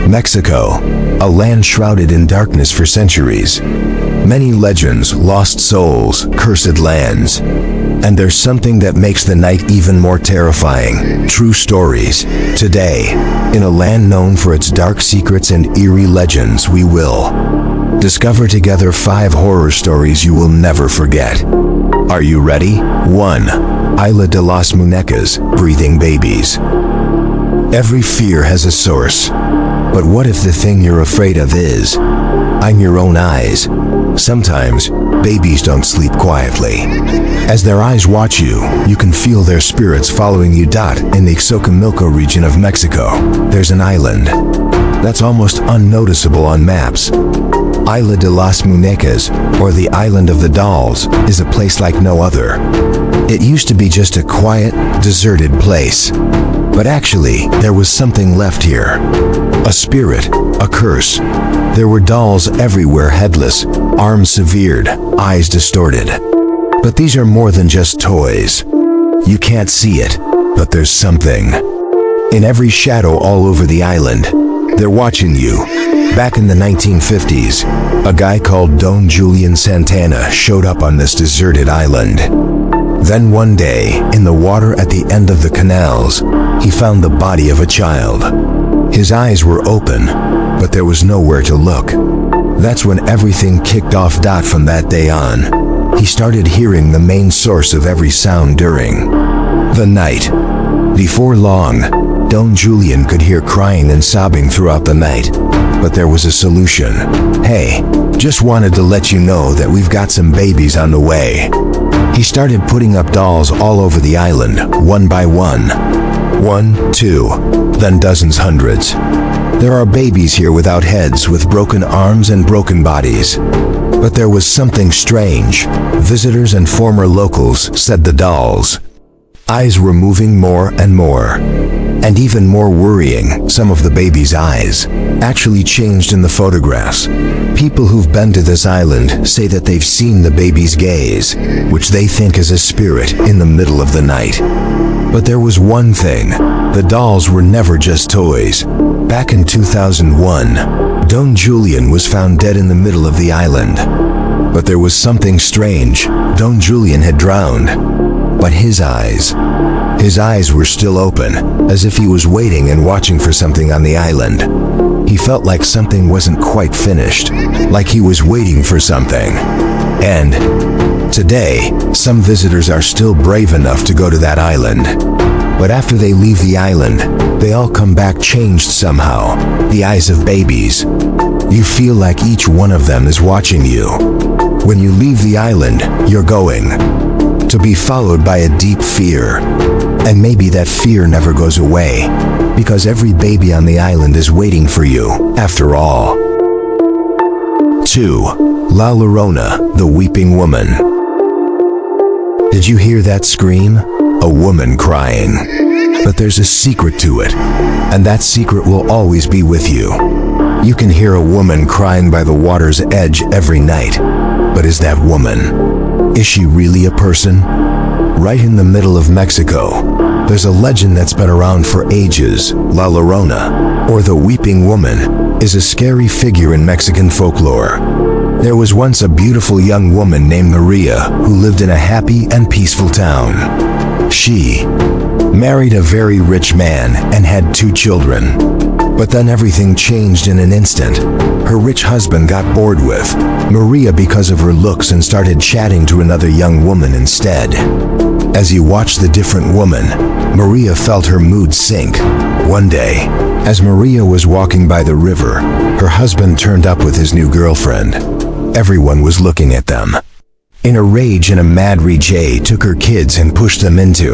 Mexico, a land shrouded in darkness for centuries. Many legends, lost souls, cursed lands. And there's something that makes the night even more terrifying. True stories. Today, in a land known for its dark secrets and eerie legends, we will discover together 5 horror stories you will never forget. Are you ready? 1. Isla de las Muñecas, breathing babies. Every fear has a source. But what if the thing you're afraid of is in your own eyes? Sometimes, babies don't sleep quietly. As their eyes watch you, you can feel their spirits following you. In the Xochimilco region of Mexico, there's an island that's almost unnoticeable on maps. Isla de las Muñecas, or the Island of the Dolls, is a place like no other. It used to be just a quiet, deserted place. But actually, there was something left here. A spirit, a curse. There were dolls everywhere, headless, arms severed, eyes distorted. But these are more than just toys. You can't see it, but there's something. In every shadow all over the island, they're watching you. Back in the 1950s, a guy called Don Julian Santana showed up on this deserted island. Then one day, in the water at the end of the canals, he found the body of a child. His eyes were open, but there was nowhere to look. That's when everything kicked off. From that day on, he started hearing the main source of every sound during the night. Before long, Don Julian could hear crying and sobbing throughout the night. But there was a solution. Hey, just wanted to let you know that we've got some babies on the way. He started putting up dolls all over the island, one by one. 1, 2, then dozens, hundreds. There are babies here without heads, with broken arms and broken bodies. But there was something strange. Visitors and former locals said the dolls' eyes were moving more and more. And even more worrying, some of the babies' eyes actually changed in the photographs. People who've been to this island say that they've seen the baby's gaze, which they think is a spirit in the middle of the night. But there was one thing. The dolls were never just toys. Back in 2001, Don Julian was found dead in the middle of the island. But there was something strange. Don Julian had drowned. But his eyes were still open, as if he was waiting and watching for something on the island. He felt like something wasn't quite finished, like he was waiting for something. And today, some visitors are still brave enough to go to that island. But after they leave the island, they all come back changed somehow. The eyes of babies. You feel like each one of them is watching you. When you leave the island, you're going to be followed by a deep fear. And maybe that fear never goes away, because every baby on the island is waiting for you, after all. 2. La Llorona, the Weeping Woman. Did you hear that scream? A woman crying. But there's a secret to it, and that secret will always be with you. You can hear a woman crying by the water's edge every night. But is that woman? Is she really a person? Right in the middle of Mexico, there's a legend that's been around for ages. La Llorona, or the Weeping Woman, is a scary figure in Mexican folklore. There was once a beautiful young woman named Maria who lived in a happy and peaceful town. She married a very rich man and had 2 children. But then everything changed in an instant. Her rich husband got bored with Maria because of her looks and started chatting to another young woman instead. As he watched the different woman, Maria felt her mood sink. One day, as Maria was walking by the river, her husband turned up with his new girlfriend. Everyone was looking at them. In a rage and a mad Jay took her kids and pushed them into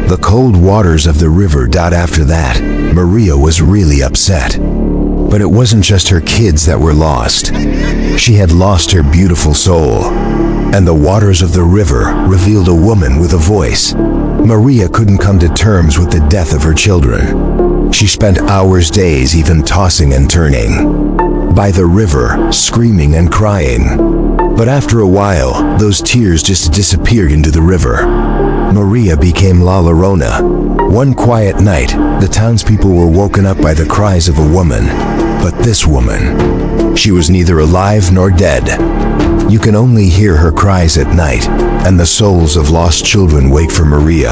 the cold waters of the river. After that, Maria was really upset. But it wasn't just her kids that were lost. She had lost her beautiful soul. And the waters of the river revealed a woman with a voice. Maria couldn't come to terms with the death of her children. She spent hours, days, even tossing and turning by the river, screaming and crying. But after a while, those tears just disappeared into the river. Maria became La Llorona. One quiet night, the townspeople were woken up by the cries of a woman. But this woman, she was neither alive nor dead. You can only hear her cries at night, and the souls of lost children wait for Maria,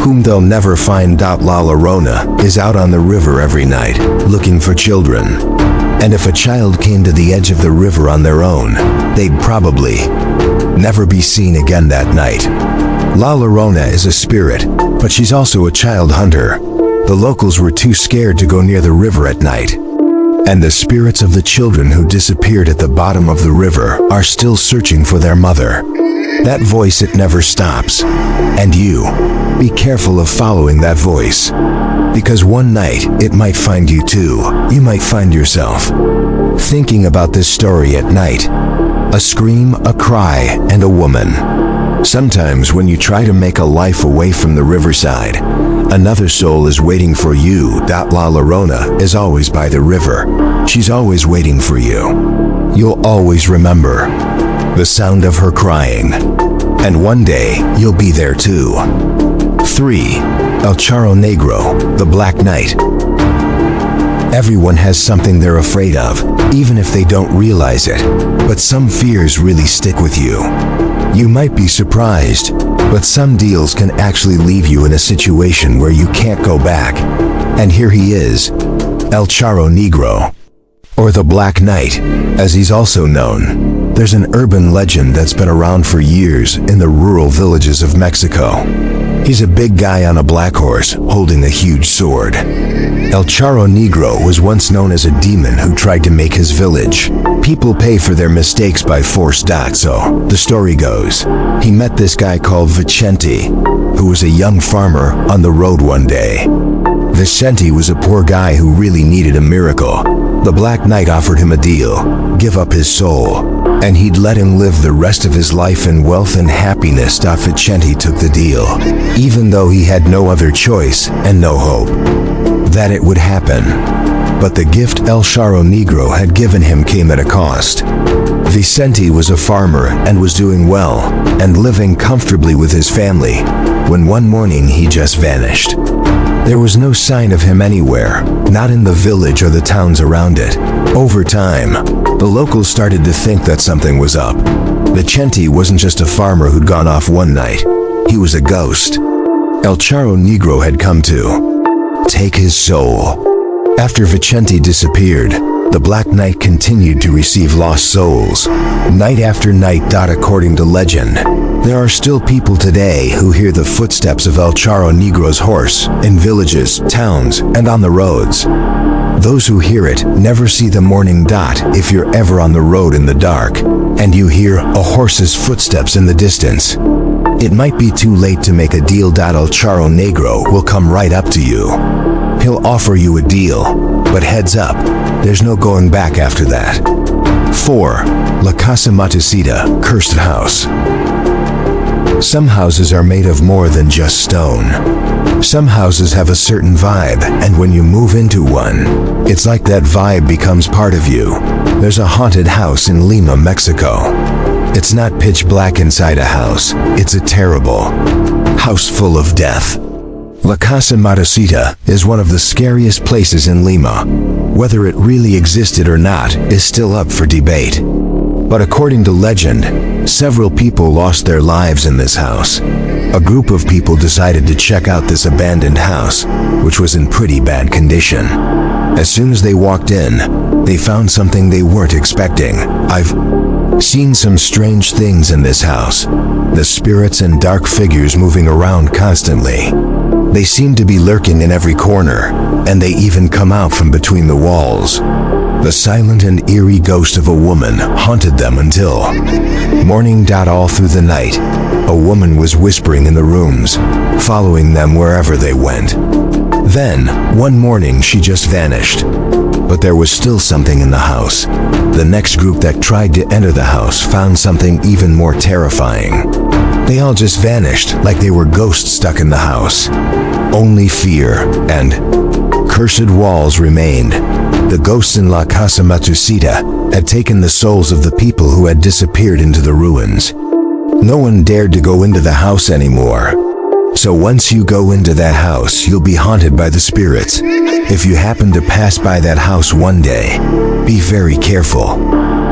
whom they'll never find. La Llorona is out on the river every night, looking for children. And if a child came to the edge of the river on their own, they'd probably never be seen again that night. La Llorona is a spirit, but she's also a child hunter. The locals were too scared to go near the river at night. And the spirits of the children who disappeared at the bottom of the river are still searching for their mother. That voice, it never stops. And you, be careful of following that voice. Because one night, it might find you too. You might find yourself thinking about this story at night. A scream, a cry, and a woman. Sometimes when you try to make a life away from the riverside, another soul is waiting for you. La Llorona is always by the river. She's always waiting for you. You'll always remember the sound of her crying. And one day, you'll be there too. 3. El Charro Negro, the Black Knight. Everyone has something they're afraid of, even if they don't realize it. But some fears really stick with you. You might be surprised, but some deals can actually leave you in a situation where you can't go back. And here he is, El Charro Negro, or the Black Knight, as he's also known. There's an urban legend that's been around for years in the rural villages of Mexico. He's a big guy on a black horse, holding a huge sword. El Charro Negro was once known as a demon who tried to make his village. People pay for their mistakes by force. So, the story goes, he met this guy called Vicente, who was a young farmer on the road one day. Vicente was a poor guy who really needed a miracle. The Black Knight offered him a deal, give up his soul, and he'd let him live the rest of his life in wealth and happiness. Vicente took the deal, even though he had no other choice and no hope that it would happen. But the gift El Charro Negro had given him came at a cost. Vicente was a farmer and was doing well and living comfortably with his family, when one morning he just vanished. There was no sign of him anywhere, not in the village or the towns around it. Over time, the locals started to think that something was up. Vicente wasn't just a farmer who'd gone off one night. He was a ghost. El Charro Negro had come to take his soul. After Vicente disappeared, the Black Knight continued to receive lost souls, night after night. According to legend, there are still people today who hear the footsteps of El Charro Negro's horse in villages, towns, and on the roads. Those who hear it never see the morning. If you're ever on the road in the dark, and you hear a horse's footsteps in the distance, it might be too late to make a deal. El Charro Negro will come right up to you. He'll offer you a deal, but heads up, there's no going back after that. 4. La Casa Maldita, Cursed House. Some houses are made of more than just stone. Some houses have a certain vibe, and when you move into one, it's like that vibe becomes part of you. There's a haunted house in Lima, Mexico. It's not pitch black inside a house, it's a terrible house full of death. La Casa Maldita is one of the scariest places in Lima. Whether it really existed or not is still up for debate. But according to legend, several people lost their lives in this house. A group of people decided to check out this abandoned house, which was in pretty bad condition. As soon as they walked in, they found something they weren't expecting. I've seen some strange things in this house. The spirits and dark figures moving around constantly. They seem to be lurking in every corner, and they even come out from between the walls. The silent and eerie ghost of a woman haunted them until morning. All through the night, a woman was whispering in the rooms, following them wherever they went. Then, one morning she just vanished. But there was still something in the house. The next group that tried to enter the house found something even more terrifying. They all just vanished like they were ghosts stuck in the house. Only fear and cursed walls remained. The ghosts in La Casa Maldita had taken the souls of the people who had disappeared into the ruins. No one dared to go into the house anymore. So once you go into that house, you'll be haunted by the spirits. If you happen to pass by that house one day, be very careful.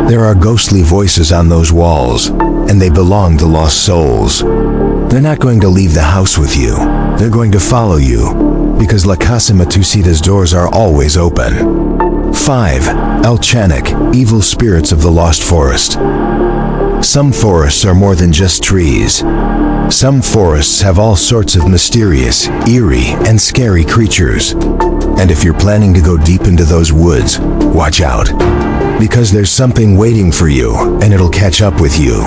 There are ghostly voices on those walls, and they belong to lost souls. They're not going to leave the house with you. They're going to follow you, because La Casa Matusida's doors are always open. 5. El Chanak, evil spirits of the lost forest. Some forests are more than just trees. Some forests have all sorts of mysterious, eerie, and scary creatures. And if you're planning to go deep into those woods, watch out. Because there's something waiting for you, and it'll catch up with you.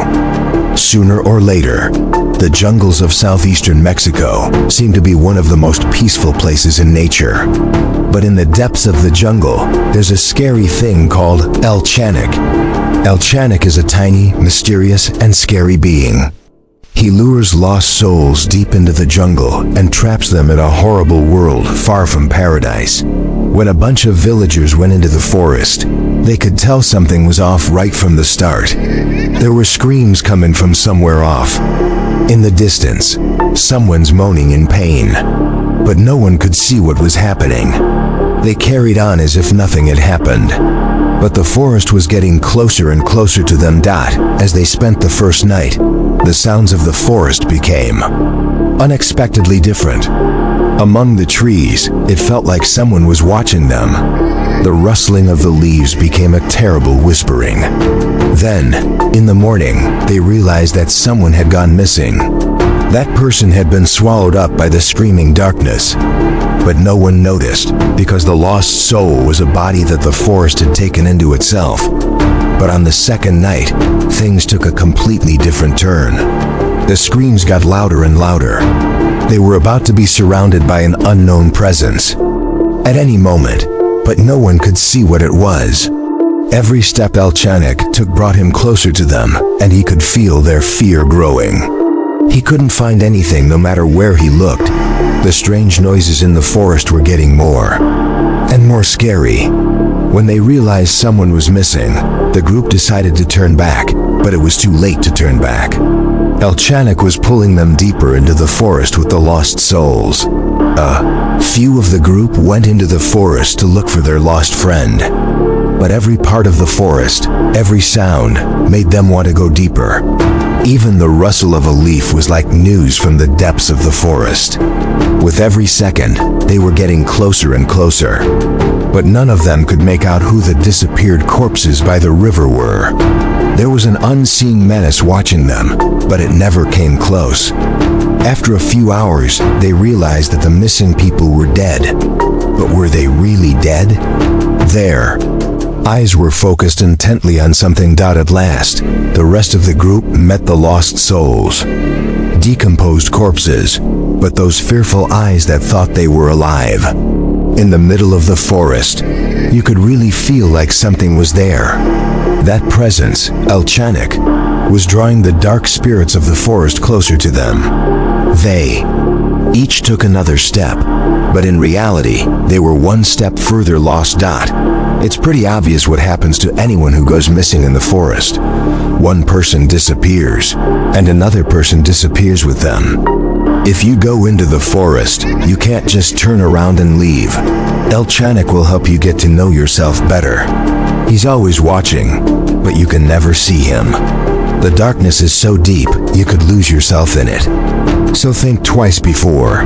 Sooner or later, the jungles of southeastern Mexico seem to be one of the most peaceful places in nature. But in the depths of the jungle, there's a scary thing called El Chanak. El Chanak is a tiny, mysterious, and scary being. He lures lost souls deep into the jungle and traps them in a horrible world far from paradise. When a bunch of villagers went into the forest, they could tell something was off right from the start. There were screams coming from somewhere off. In the distance, someone's moaning in pain, but no one could see what was happening. They carried on as if nothing had happened. But the forest was getting closer and closer to them. As they spent the first night, the sounds of the forest became unexpectedly different. Among the trees, it felt like someone was watching them. The rustling of the leaves became a terrible whispering. Then, in the morning, they realized that someone had gone missing. That person had been swallowed up by the screaming darkness. But no one noticed, because the lost soul was a body that the forest had taken into itself. But on the second night, things took a completely different turn. The screams got louder and louder. They were about to be surrounded by an unknown presence at any moment, but no one could see what it was. Every step El Chanak took brought him closer to them, and he could feel their fear growing. He couldn't find anything no matter where he looked. The strange noises in the forest were getting more and more scary. When they realized someone was missing, the group decided to turn back, but it was too late to turn back. El Chanak was pulling them deeper into the forest with the lost souls. A few of the group went into the forest to look for their lost friend. But every part of the forest, every sound, made them want to go deeper. Even the rustle of a leaf was like news from the depths of the forest. With every second, they were getting closer and closer. But none of them could make out who the disappeared corpses by the river were. There was an unseen menace watching them, but it never came close. After a few hours, they realized that the missing people were dead. But were they really dead? Their eyes were focused intently on something. At last, the rest of the group met the lost souls. Decomposed corpses, but those fearful eyes that thought they were alive. In the middle of the forest, you could really feel like something was there. That presence, El Chanak, was drawing the dark spirits of the forest closer to them. They each took another step, but in reality, they were one step further lost. It's pretty obvious what happens to anyone who goes missing in the forest. One person disappears, and another person disappears with them. If you go into the forest, you can't just turn around and leave. El Chanak will help you get to know yourself better. He's always watching, but you can never see him. The darkness is so deep, you could lose yourself in it. So think twice before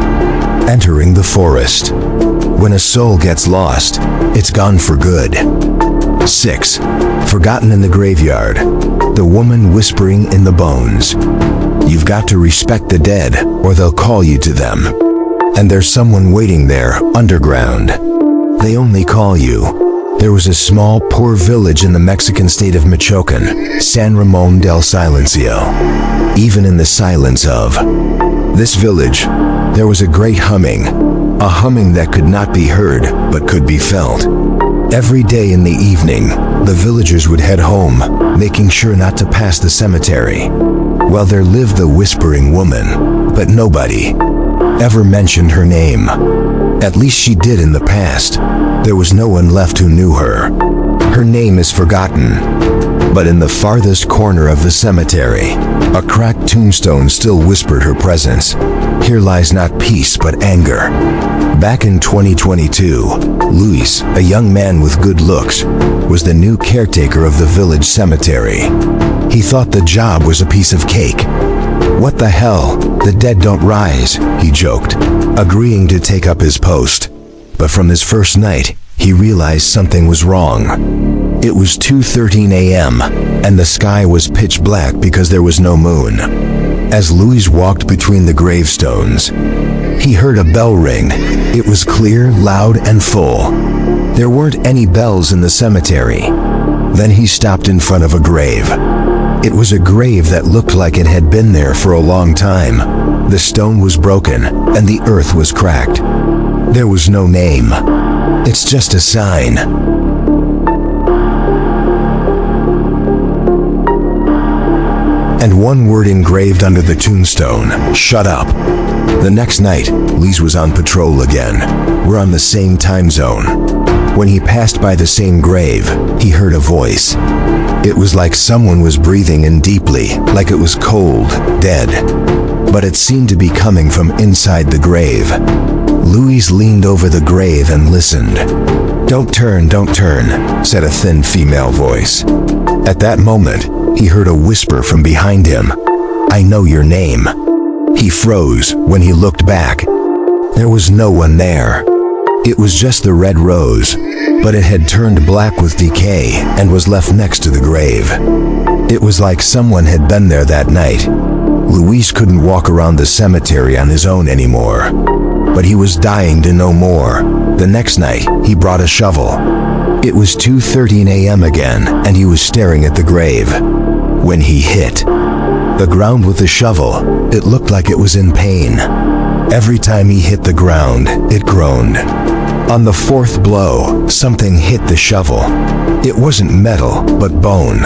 entering the forest. When a soul gets lost, it's gone for good. 6. Forgotten in the graveyard. The woman whispering in the bones. You've got to respect the dead, or they'll call you to them. And there's someone waiting there, underground. They only call you. There was a small, poor village in the Mexican state of Michoacan, San Ramon del Silencio. Even in the silence of this village, there was a great humming. A humming that could not be heard, but could be felt. Every day in the evening, the villagers would head home, making sure not to pass the cemetery. Well, there lived the whispering woman, but nobody ever mentioned her name. At least she did in the past. There was no one left who knew her. Her name is forgotten. But in the farthest corner of the cemetery, a cracked tombstone still whispered her presence. Here lies not peace but anger. Back in 2022, Luis, a young man with good looks, was the new caretaker of the village cemetery. He thought the job was a piece of cake. What the hell? The dead don't rise, he joked, agreeing to take up his post. But from his first night, he realized something was wrong. It was 2:13 a.m., and the sky was pitch black because there was no moon. As Luis walked between the gravestones, he heard a bell ring. It was clear, loud, and full. There weren't any bells in the cemetery. Then he stopped in front of a grave. It was a grave that looked like it had been there for a long time. The stone was broken, and the earth was cracked. There was no name. It's just a sign. And one word engraved under the tombstone: shut up. The next night, Luis was on patrol again. We're on the same time zone. When he passed by the same grave, he heard a voice. It was like someone was breathing in deeply, like it was cold, dead. But it seemed to be coming from inside the grave. Luis leaned over the grave and listened. Don't turn, said a thin female voice. At that moment, he heard a whisper from behind him. I know your name. He froze when he looked back. There was no one there. It was just the red rose, but it had turned black with decay and was left next to the grave. It was like someone had been there that night. Luis couldn't walk around the cemetery on his own anymore, but he was dying to know more. The next night, he brought a shovel. It was 2:13 a.m. again, and he was staring at the grave. When he hit the ground with the shovel, it looked like it was in pain. Every time he hit the ground, it groaned. On the fourth blow, something hit the shovel. It wasn't metal, but bone.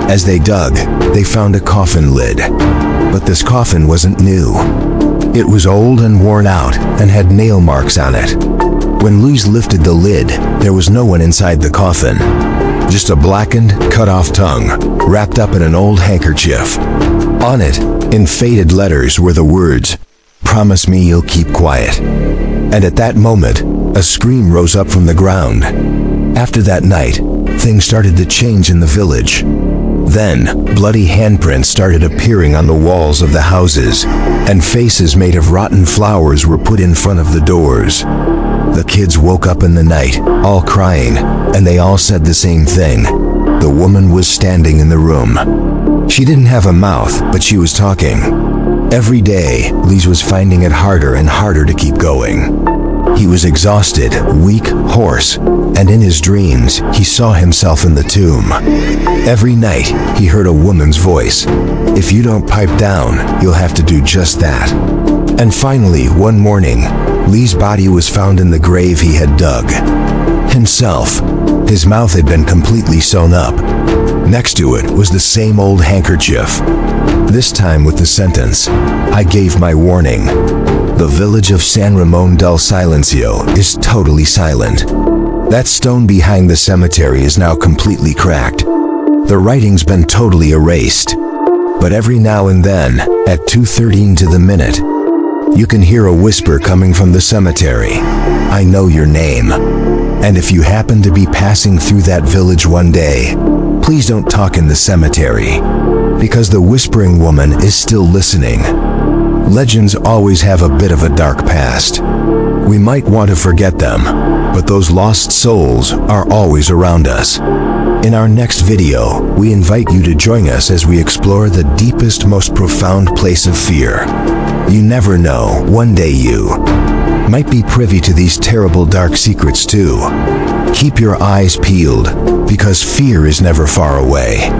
As they dug, they found a coffin lid. But this coffin wasn't new. It was old and worn out and had nail marks on it. When Luis lifted the lid, there was no one inside the coffin. Just a blackened, cut-off tongue, wrapped up in an old handkerchief. On it, in faded letters, were the words, "Promise me you'll keep quiet." And at that moment, a scream rose up from the ground. After that night, things started to change in the village. Then, bloody handprints started appearing on the walls of the houses, and faces made of rotten flowers were put in front of the doors. The kids woke up in the night, all crying, and they all said the same thing. The woman was standing in the room. She didn't have a mouth, but she was talking. Every day, Luis was finding it harder and harder to keep going. He was exhausted, weak, hoarse, and in his dreams, he saw himself in the tomb. Every night, he heard a woman's voice. If you don't pipe down, you'll have to do just that. And finally, one morning, Lee's body was found in the grave he had dug. Himself. His mouth had been completely sewn up. Next to it was the same old handkerchief. This time with the sentence, "I gave my warning." The village of San Ramon del Silencio is totally silent. That stone behind the cemetery is now completely cracked. The writing's been totally erased. But every now and then, at 2:13 to the minute, you can hear a whisper coming from the cemetery. I know your name. And if you happen to be passing through that village one day, please don't talk in the cemetery, because the whispering woman is still listening. Legends always have a bit of a dark past. We might want to forget them, but those lost souls are always around us. In our next video, we invite you to join us as we explore the deepest, most profound place of fear. You never know, one day you might be privy to these terrible dark secrets too. Keep your eyes peeled, because fear is never far away.